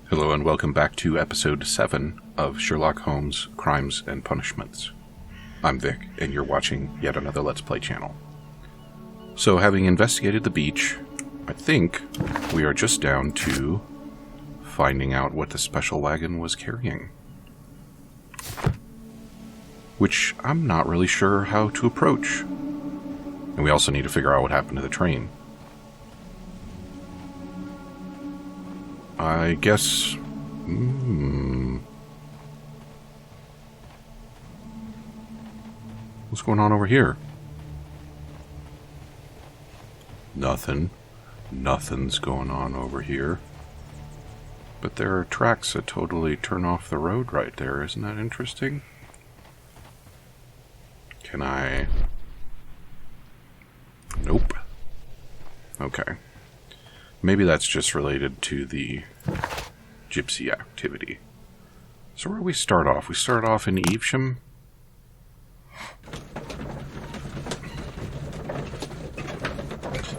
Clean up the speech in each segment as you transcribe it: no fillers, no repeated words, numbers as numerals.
Hello and welcome back to episode 7 of Sherlock Holmes Crimes and Punishments. I'm Vic, and you're watching yet another Let's Play channel. So, having investigated the beach, I think we are just down to finding out what the special wagon was carrying. Which I'm not really sure how to approach. And we also need to figure out what happened to the train. I guess... What's going on over here? Nothing. Nothing's going on over here. But there are tracks that totally turn off the road right there. Isn't that interesting? Can I... Nope. Okay. Maybe that's just related to the gypsy activity. So where do we start off? We start off in Evesham.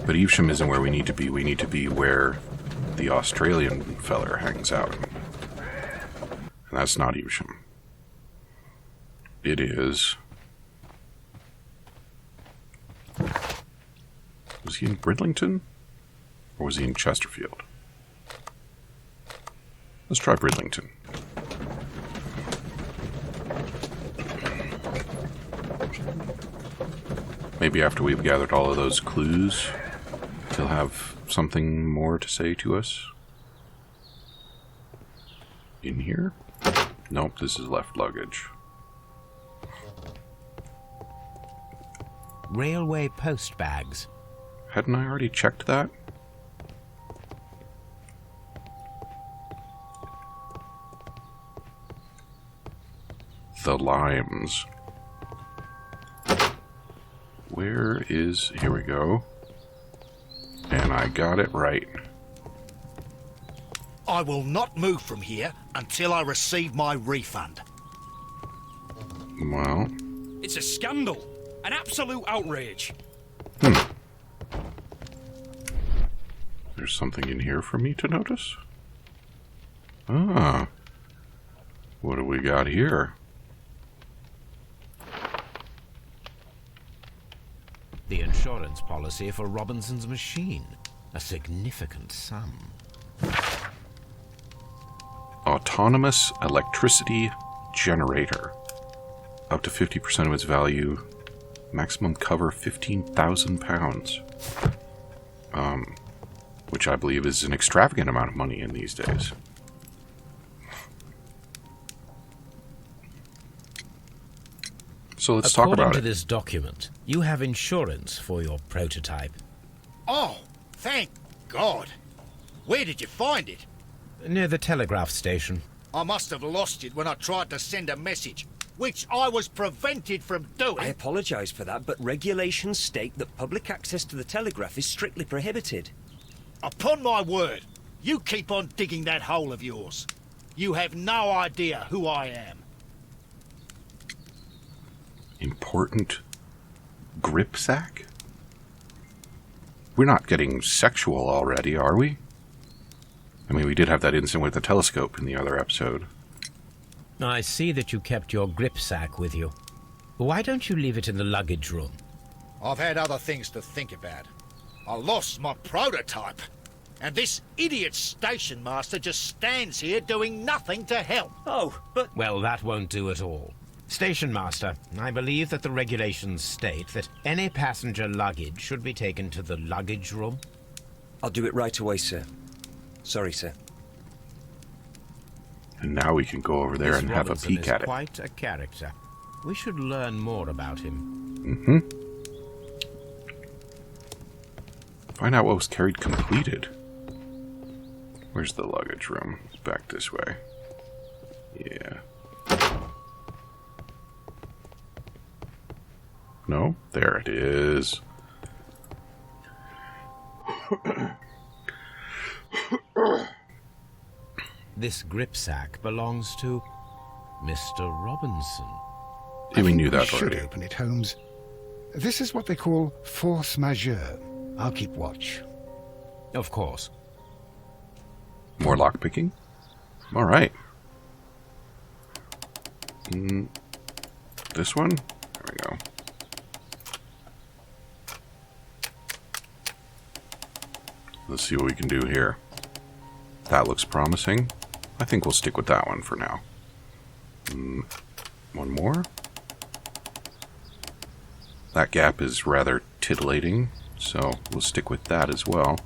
But Evesham isn't where we need to be. We need to be where the Australian feller hangs out. And that's not Evesham. It is... Was he in Bridlington? Or was he in Chesterfield? Let's try Bridlington. Maybe after we've gathered all of those clues, he'll have something more to say to us. In here? Nope, this is left luggage. Railway post bags. Hadn't I already checked that? The limes. Where is... Here we go. And I got it right. I will not move from here until I receive my refund. Well... It's a scandal. An absolute outrage. There's something in here for me to notice? Ah. What do we got here? The insurance policy for Robinson's machine. A significant sum. Autonomous electricity generator. Up to 50% of its value. Maximum cover £15,000. Which I believe is an extravagant amount of money in these days. So let's talk about it. According to this document, you have insurance for your prototype. Oh, thank God. Where did you find it? Near the telegraph station. I must have lost it when I tried to send a message, which I was prevented from doing. I apologise for that, but regulations state that public access to the telegraph is strictly prohibited. Upon my word, you keep on digging that hole of yours. You have no idea who I am. Important grip sack? We're not getting sexual already, are we? I mean, we did have that incident with the telescope in the other episode. I see that you kept your grip sack with you. Why don't you leave it in the luggage room? I've had other things to think about. I lost my prototype. And this idiot station master just stands here doing nothing to help. Oh, but... Well, that won't do at all. Station master, I believe that the regulations state that any passenger luggage should be taken to the luggage room. I'll do it right away, sir. Sorry, sir. And now we can go over there and have a peek at it. Quite a character. We should learn more about him. Mm-hmm. Find out what was carried completed. Where's the luggage room? It's back this way. Yeah. No? There it is. This grip sack belongs to Mr. Robinson. Yeah, we knew that I should already. open it, Holmes. This is what they call force majeure. I'll keep watch. Of course. More lockpicking? Alright. This one? There we go. Let's see what we can do here. That looks promising. I think we'll stick with that one for now. One more. That gap is rather titillating, so we'll stick with that as well.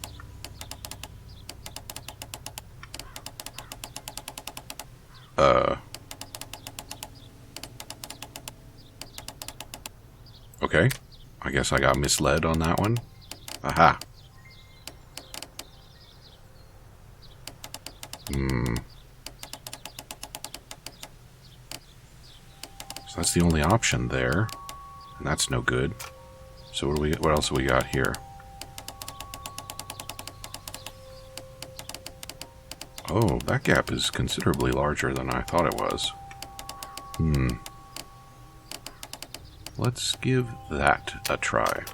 Okay. I guess I got misled on that one. Aha. So that's the only option there. And that's no good. So what else have we got here? Oh, that gap is considerably larger than I thought it was. Let's give that a try.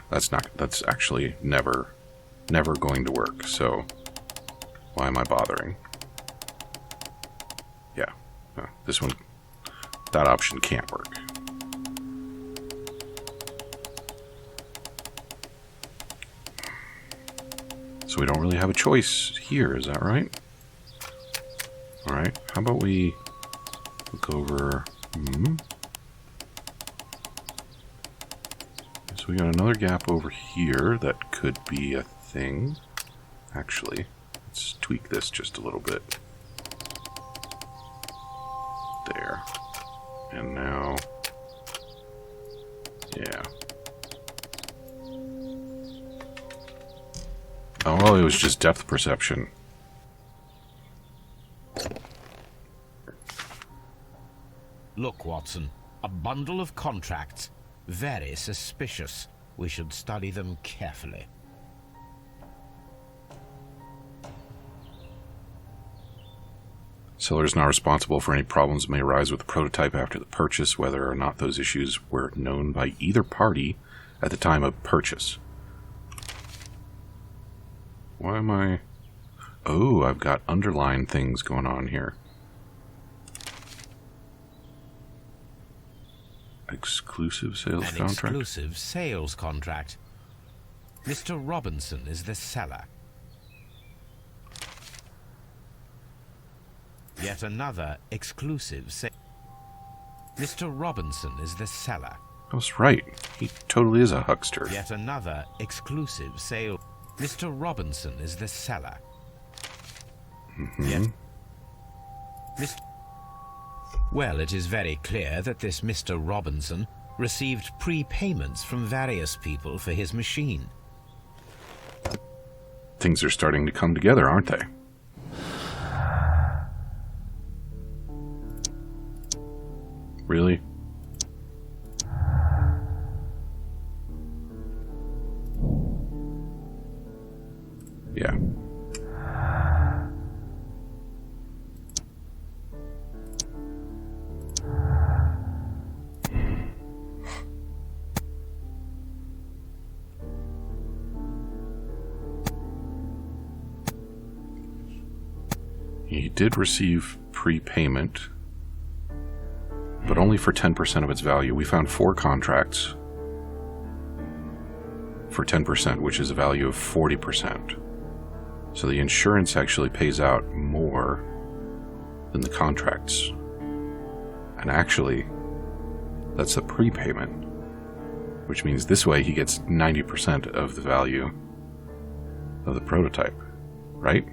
That's actually never going to work, so why am I bothering? Yeah, this one, that option can't work. So we don't really have a choice here, is that right? Alright, how about we look over... So we got another gap over here that could be a thing. Actually, let's tweak this just a little bit. There. And now... yeah. Oh, well, it was just depth perception. Look, Watson. A bundle of contracts. Very suspicious. We should study them carefully. Seller is not responsible for any problems that may arise with the prototype after the purchase, whether or not those issues were known by either party at the time of purchase. Why am I... oh, I've got underlined things going on here. Exclusive sales An contract? exclusive sales contract. Mr. Robinson is the seller. Yet another exclusive sale. Mr. Robinson is the seller. I was right. He totally is a huckster. Yet another exclusive sale. Mr. Robinson is the seller. Yet... Well, it is very clear that this Mr. Robinson received prepayments from various people for his machine. Things are starting to come together, aren't they? Really? Yeah. He did receive prepayment, but only for 10% of its value. We found 4 contracts for 10%, which is a value of 40%. So the insurance actually pays out more than the contracts. And actually, that's a prepayment, which means this way he gets 90% of the value of the prototype, right?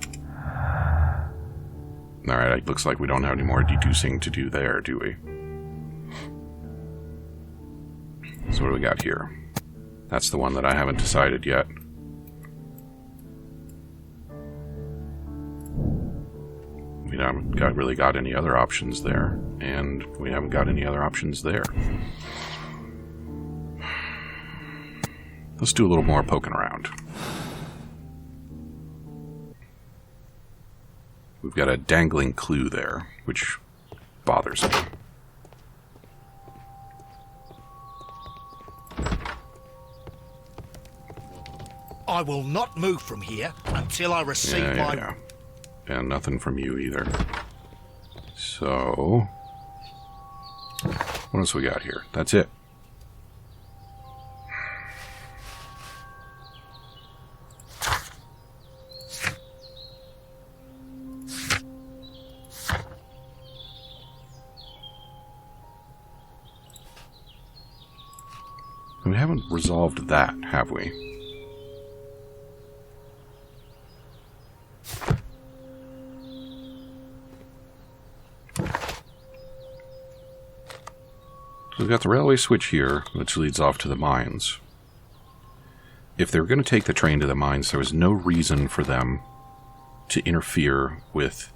Alright, it looks like we don't have any more deducing to do there, do we? So what do we got here? That's the one that I haven't decided yet. We haven't really got any other options there, and we haven't got any other options there. Let's do a little more poking around. We've got a dangling clue there, which bothers me. I will not move from here until I receive Yeah. And nothing from you either. So... what else we got here? That's it. We haven't resolved that, have we? So we've got the railway switch here, which leads off to the mines. If they were going to take the train to the mines, there was no reason for them to interfere with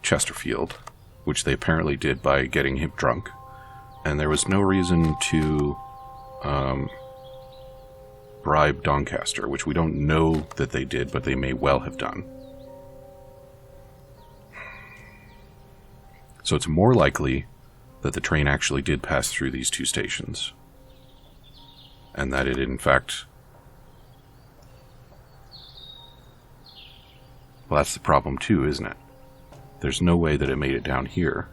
Chesterfield, which they apparently did by getting him drunk. And there was no reason to bribe Doncaster, which we don't know that they did, but they may well have done. So it's more likely that the train actually did pass through these two stations. And that it, in fact... well, that's the problem too, isn't it? There's no way that it made it down here.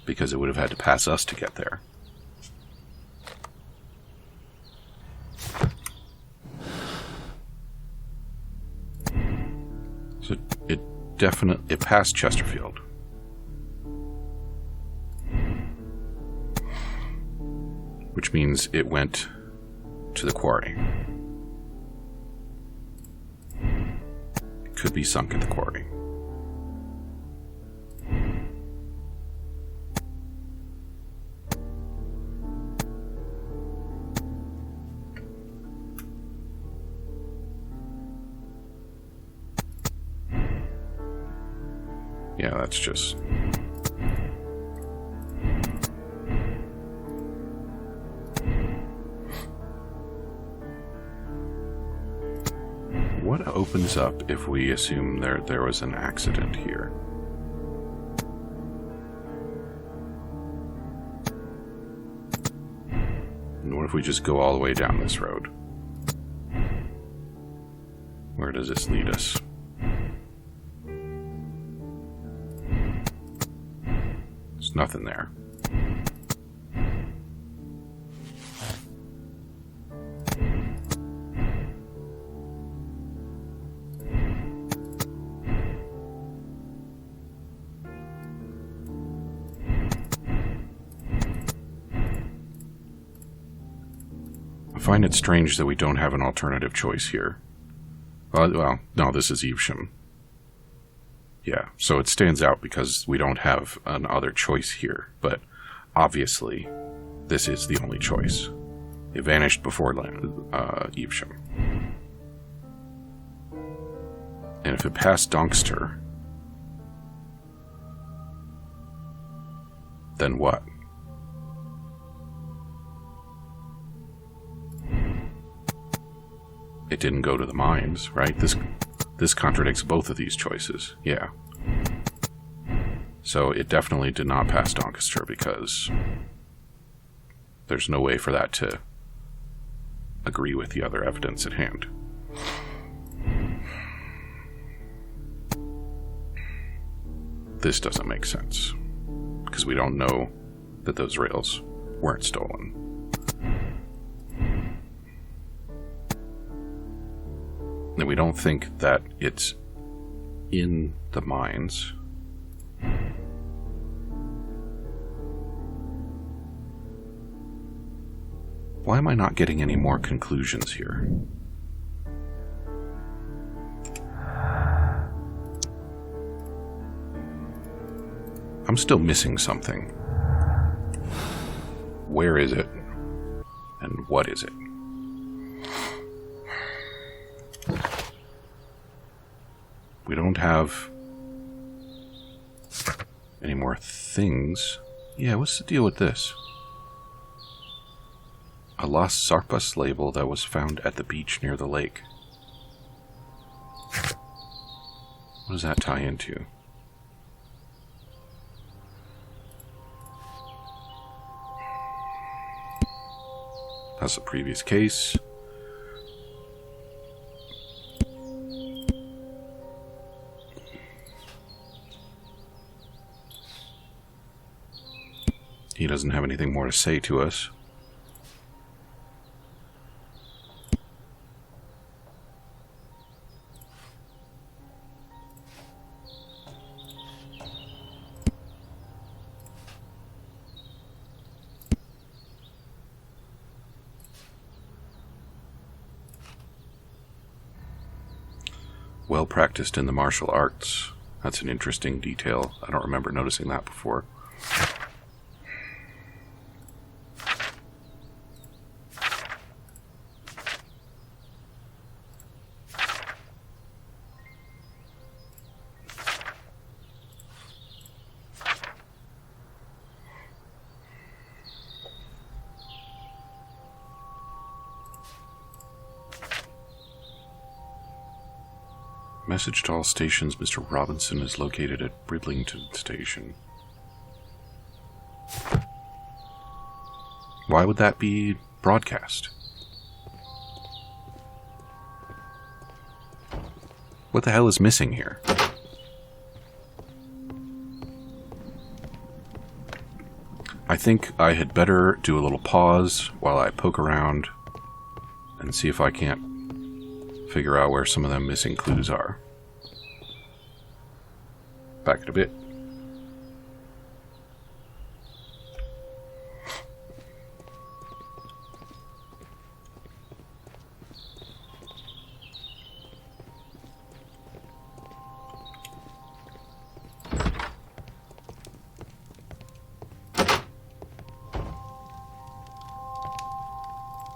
Because it would have had to pass us to get there. So it passed Chesterfield. Which means it went to the quarry. It could be sunk at the quarry. Yeah, that's just... what opens up if we assume there was an accident here? And what if we just go all the way down this road? Where does this lead us? There's nothing there. I find it strange that we don't have an alternative choice here. Well, no, this is Evesham. Yeah, so it stands out because we don't have another choice here, but obviously this is the only choice. It vanished before Evesham. And if it passed Doncaster, then what? It didn't go to the mines, right? This contradicts both of these choices. Yeah. So it definitely did not pass Doncaster because there's no way for that to agree with the other evidence at hand. This doesn't make sense because we don't know that those rails weren't stolen. And we don't think that it's in the mines. Why am I not getting any more conclusions here? I'm still missing something. Where is it? And what is it? We don't have any more things. Yeah, what's the deal with this? A lost Sarpas label that was found at the beach near the lake. What does that tie into? as the previous case. He doesn't have anything more to say to us. Well practiced in the martial arts. That's an interesting detail. I don't remember noticing that before. Message to all stations, Mr. Robinson is located at Bridlington Station. Why would that be broadcast? What the hell is missing here? I think I had better do a little pause while I poke around and see if I can't figure out where some of them missing clues are. Back in a bit.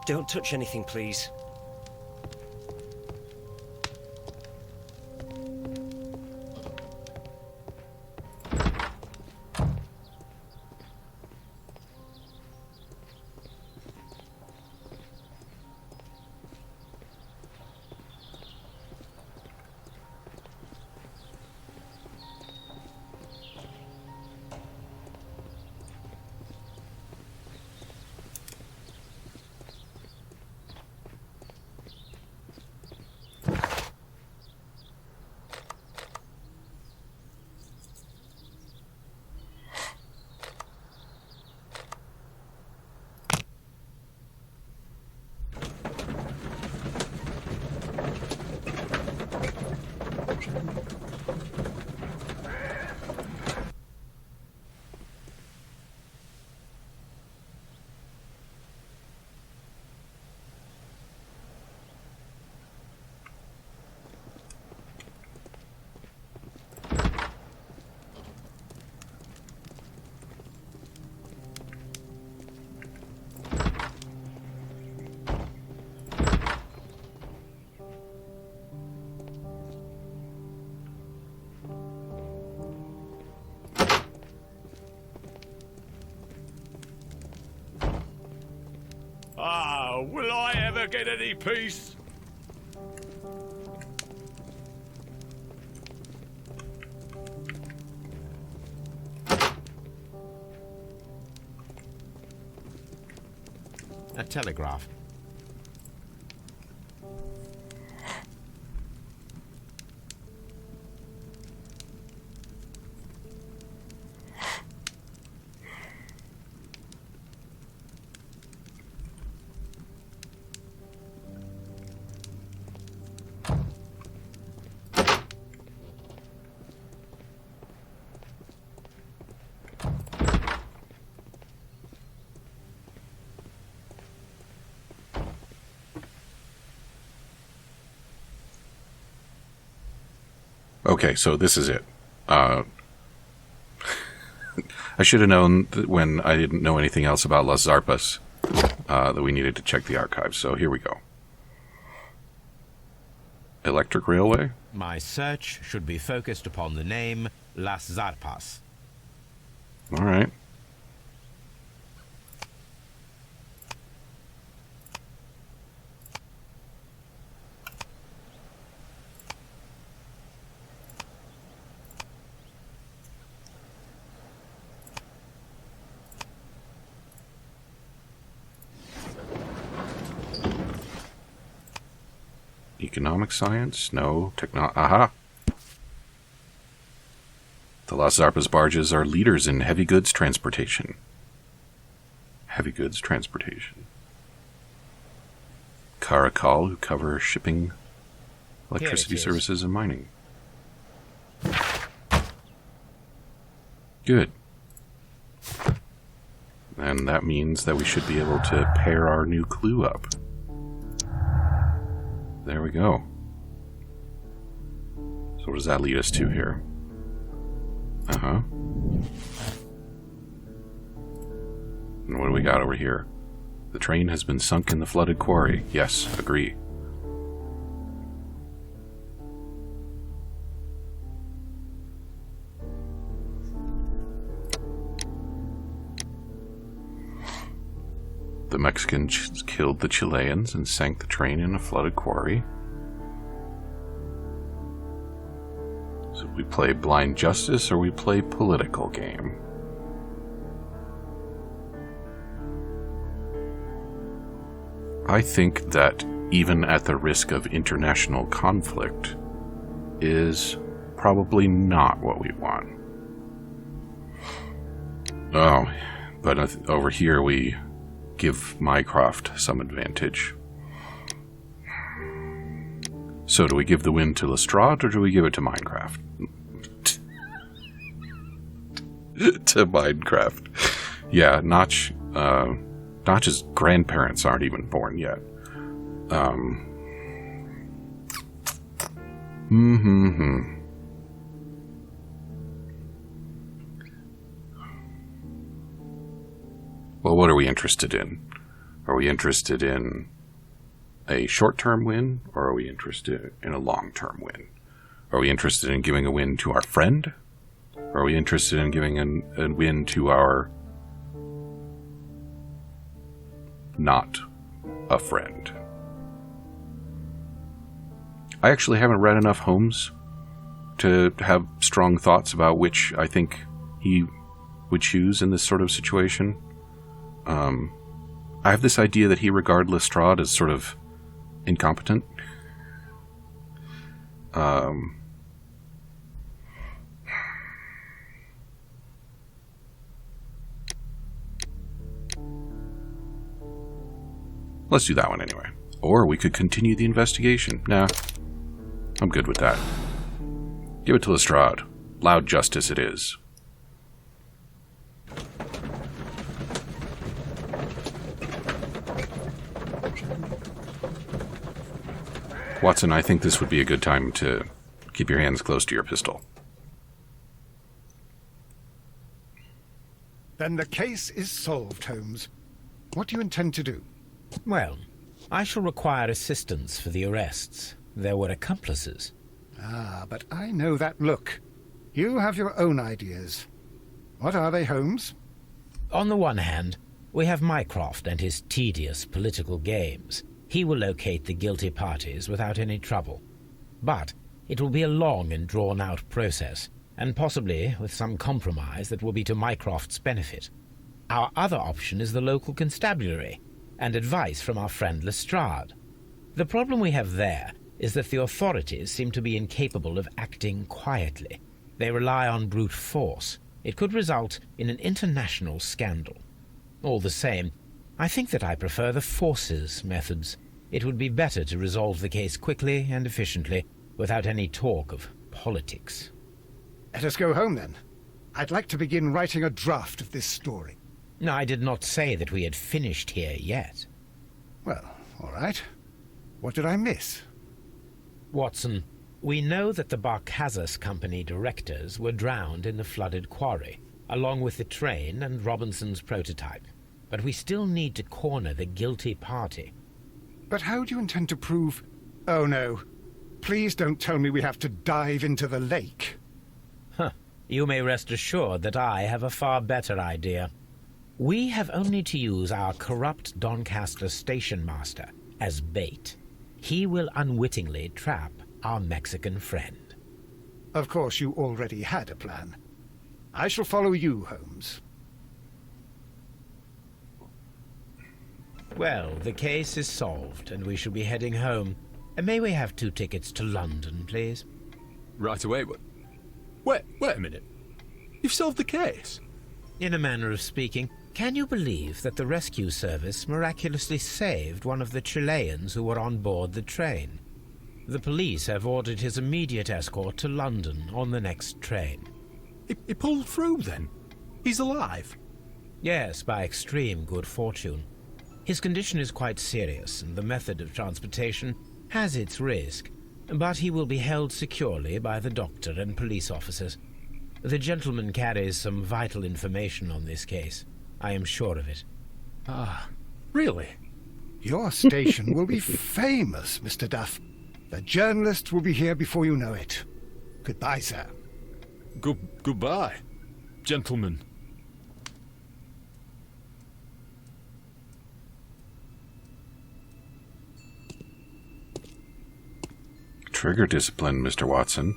Don't touch anything, please. Ah, will I ever get any peace? A telegraph. Okay, so this is it. I should have known that when I didn't know anything else about Las Zarpas that we needed to check the archives. So here we go. Electric Railway? My search should be focused upon the name Las Zarpas. All right. Economic science? No. Aha! The Las Zarpas barges are leaders in heavy goods transportation. Heavy goods transportation. Caracal, who cover shipping, electricity services, and mining. Good. And that means that we should be able to pair our new clue up. There we go. So what does that lead us to here? Uh-huh. And what do we got over here? The train has been sunk in the flooded quarry. Yes, agree. The Mexicans killed the Chileans and sank the train in a flooded quarry. So we play blind justice or we play political game? I think that even at the risk of international conflict is probably not what we want. Oh, but over here we give Mycroft some advantage. So do we give the win to Lestrade or do we give it to Minecraft? To Minecraft. Yeah, Notch's grandparents aren't even born yet. Well, what are we interested in? Are we interested in a short-term win, or are we interested in a long-term win? Are we interested in giving a win to our friend? Or are we interested in giving a win to our not a friend? I actually haven't read enough Holmes to have strong thoughts about which I think he would choose in this sort of situation. I have this idea that he regards Lestrade as sort of incompetent. Let's do that one anyway. Or we could continue the investigation. Nah, I'm good with that. Give it to Lestrade. Loud justice it is. Watson, I think this would be a good time to keep your hands close to your pistol. Then the case is solved, Holmes. What do you intend to do? Well, I shall require assistance for the arrests. There were accomplices. Ah, but I know that look. You have your own ideas. What are they, Holmes? On the one hand, we have Mycroft and his tedious political games. He will locate the guilty parties without any trouble. But it will be a long and drawn-out process, and possibly with some compromise that will be to Mycroft's benefit. Our other option is the local constabulary, and advice from our friend Lestrade. The problem we have there is that the authorities seem to be incapable of acting quietly. They rely on brute force. It could result in an international scandal. All the same, I think that I prefer the forces methods. It would be better to resolve the case quickly and efficiently, without any talk of politics. Let us go home, then. I'd like to begin writing a draft of this story. No, I did not say that we had finished here yet. Well, all right. What did I miss? Watson, we know that the Barcazas Company directors were drowned in the flooded quarry, along with the train and Robinson's prototype. But we still need to corner the guilty party. But how do you intend to prove... Oh, no. Please don't tell me we have to dive into the lake. Huh. You may rest assured that I have a far better idea. We have only to use our corrupt Doncaster station master as bait. He will unwittingly trap our Mexican friend. Of course, you already had a plan. I shall follow you, Holmes. Well, the case is solved, and we shall be heading home. May we have 2 tickets to London, please? Right away, but... Wait a minute. You've solved the case? In a manner of speaking, can you believe that the rescue service miraculously saved one of the Chileans who were on board the train? The police have ordered his immediate escort to London on the next train. He pulled through, then? He's alive? Yes, by extreme good fortune. His condition is quite serious, and the method of transportation has its risk, but he will be held securely by the doctor and police officers. The gentleman carries some vital information on this case. I am sure of it. Ah, really? Your station will be famous, Mr. Duff. The journalists will be here before you know it. Goodbye, sir. Goodbye, gentlemen. Trigger discipline, Mr. Watson.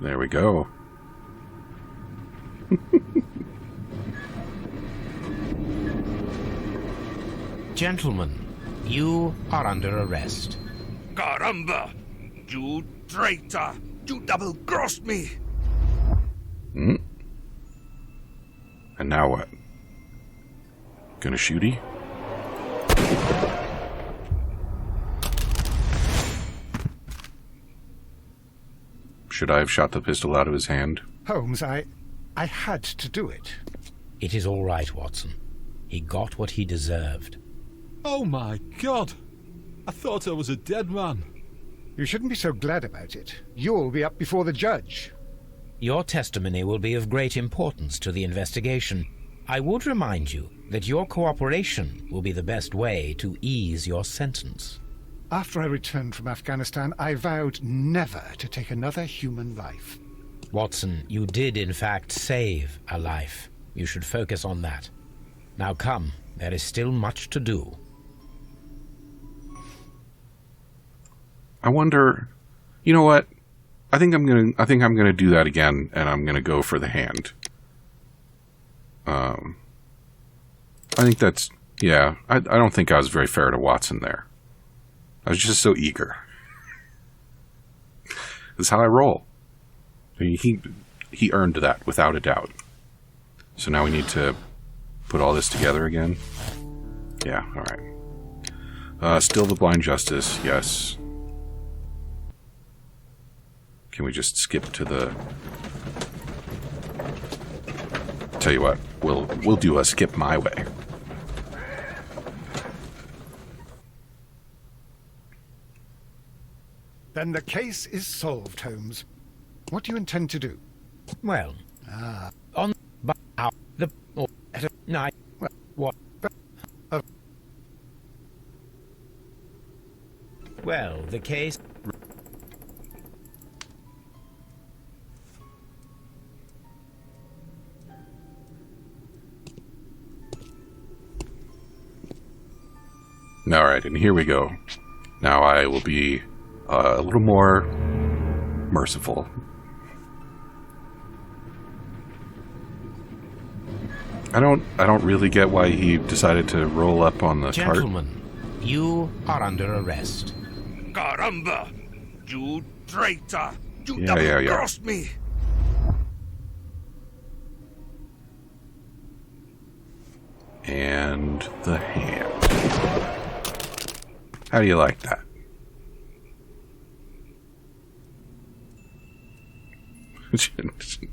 There we go. Gentlemen, you are under arrest. Caramba! You traitor! You double-crossed me! Hmm? And now what? Gonna shoot he? Should I have shot the pistol out of his hand? Holmes, I had to do it. It is all right, Watson. He got what he deserved. Oh my God! I thought I was a dead man. You shouldn't be so glad about it. You'll be up before the judge. Your testimony will be of great importance to the investigation. I would remind you that your cooperation will be the best way to ease your sentence. After I returned from Afghanistan, I vowed never to take another human life. Watson, you did in fact save a life. You should focus on that. Now come, there is still much to do. I wonder, you know what? I think I'm gonna do that again, and I'm gonna go for the hand. I think that's, yeah, I don't think I was very fair to Watson there. I was just so eager. This is how I roll. I mean, he earned that, without a doubt. So now we need to put all this together again. Yeah, alright. Still the blind justice, yes. Can we just skip to the... Tell you what, we'll do a skip my way. Then the case is solved, Holmes. What do you intend to do? Well, on the night, what? Well, the case. Alright, and here we go. Now I will be a little more merciful. I don't really get why he decided to roll up on the cart. Gentlemen, you are under arrest. Caramba! You traitor! You Yeah. double-crossed me! And the hand. How do you like that?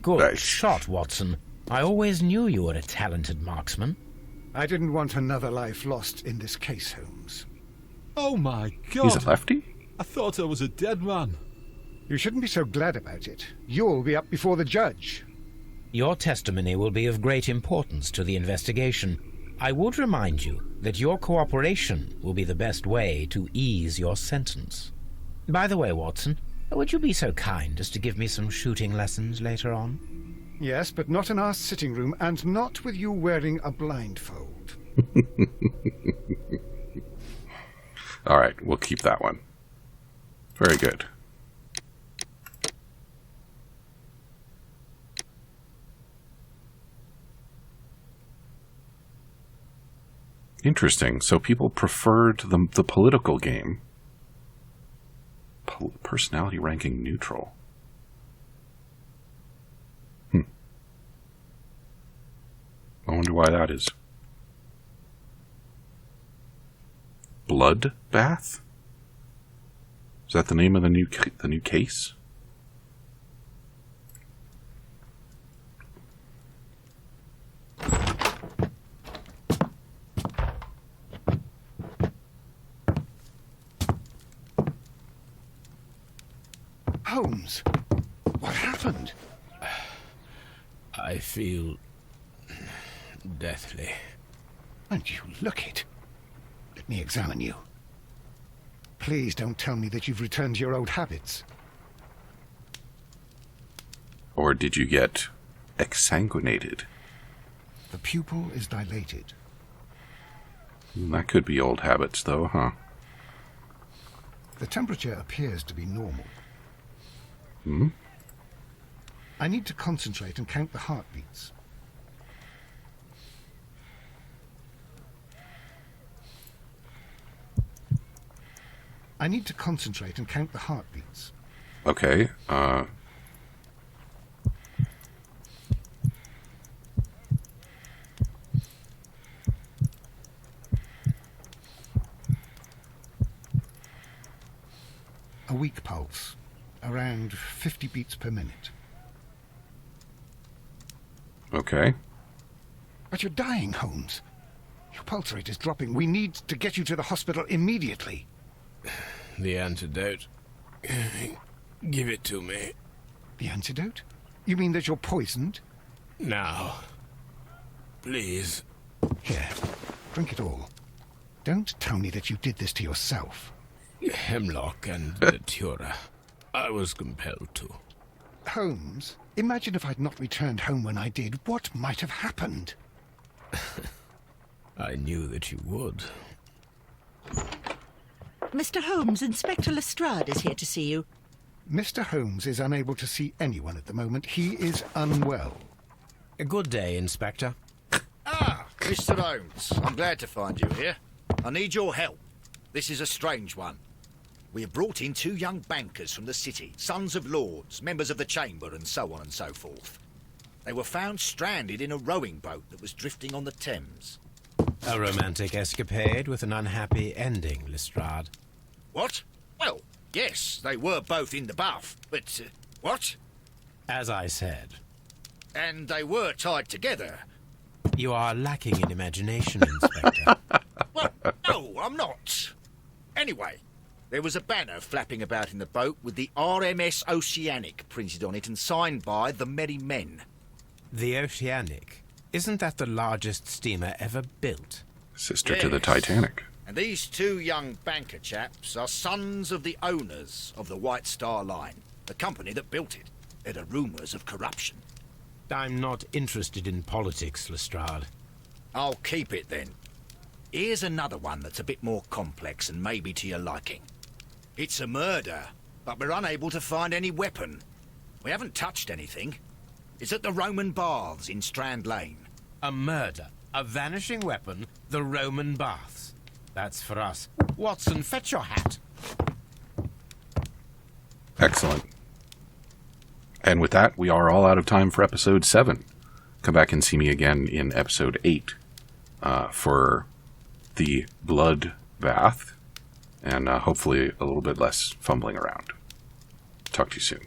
Good Nice. shot, Watson. I always knew you were a talented marksman. I didn't want another life lost in this case, Holmes. Oh my God! He's a lefty? I thought I was a dead man. You shouldn't be so glad about it. You'll be up before the judge. Your testimony will be of great importance to the investigation. I would remind you that your cooperation will be the best way to ease your sentence. By the way, Watson, would you be so kind as to give me some shooting lessons later on? Yes, but not in our sitting room, and not with you wearing a blindfold. Alright, we'll keep that one. Very good. Interesting. So people preferred the political game. Personality ranking neutral. I wonder why that is. Blood bath? Is that the name of the new case? Holmes, what happened? I feel deathly. And you look it. Let me examine you. Please don't tell me that you've returned to your old habits. Or did you get exsanguinated? The pupil is dilated. That could be old habits, though, huh? The temperature appears to be normal. Hmm? I need to concentrate and count the heartbeats. Okay, A weak pulse, around 50 beats per minute. okay. But you're dying, Holmes. Your pulse rate is dropping. We need to get you to the hospital immediately. The antidote. Give it to me. The antidote? You mean that you're poisoned? Now. Please. Here, drink it all. Don't tell me that you did this to yourself. Hemlock and datura. I was compelled to. Holmes, imagine if I'd not returned home when I did. What might have happened? I knew that you would. Mr. Holmes, Inspector Lestrade is here to see you. Mr. Holmes is unable to see anyone at the moment. He is unwell. A good day, Inspector. Ah, Mr. Holmes, I'm glad to find you here. I need your help. This is a strange one. We have brought in 2 young bankers from the city, sons of lords, members of the Chamber, and so on and so forth. They were found stranded in a rowing boat that was drifting on the Thames. A romantic escapade with an unhappy ending, Lestrade. What? Well, yes, they were both in the bath, but... what? As I said. And they were tied together. You are lacking in imagination, Inspector. Well, no, I'm not. Anyway, there was a banner flapping about in the boat with the RMS Oceanic printed on it and signed by the Merry Men. The Oceanic? Isn't that the largest steamer ever built? Sister to the Yes. Titanic. And these 2 young banker chaps are sons of the owners of the White Star Line, the company that built it. There are rumours of corruption. I'm not interested in politics, Lestrade. I'll keep it then. Here's another one that's a bit more complex and maybe to your liking. It's a murder, but we're unable to find any weapon. We haven't touched anything. It's at the Roman Baths in Strand Lane. A murder, a vanishing weapon, the Roman Baths. That's for us. Watson, fetch your hat. Excellent. And with that, we are all out of time for episode 7. Come back and see me again in episode 8 for the blood bath and hopefully a little bit less fumbling around. Talk to you soon.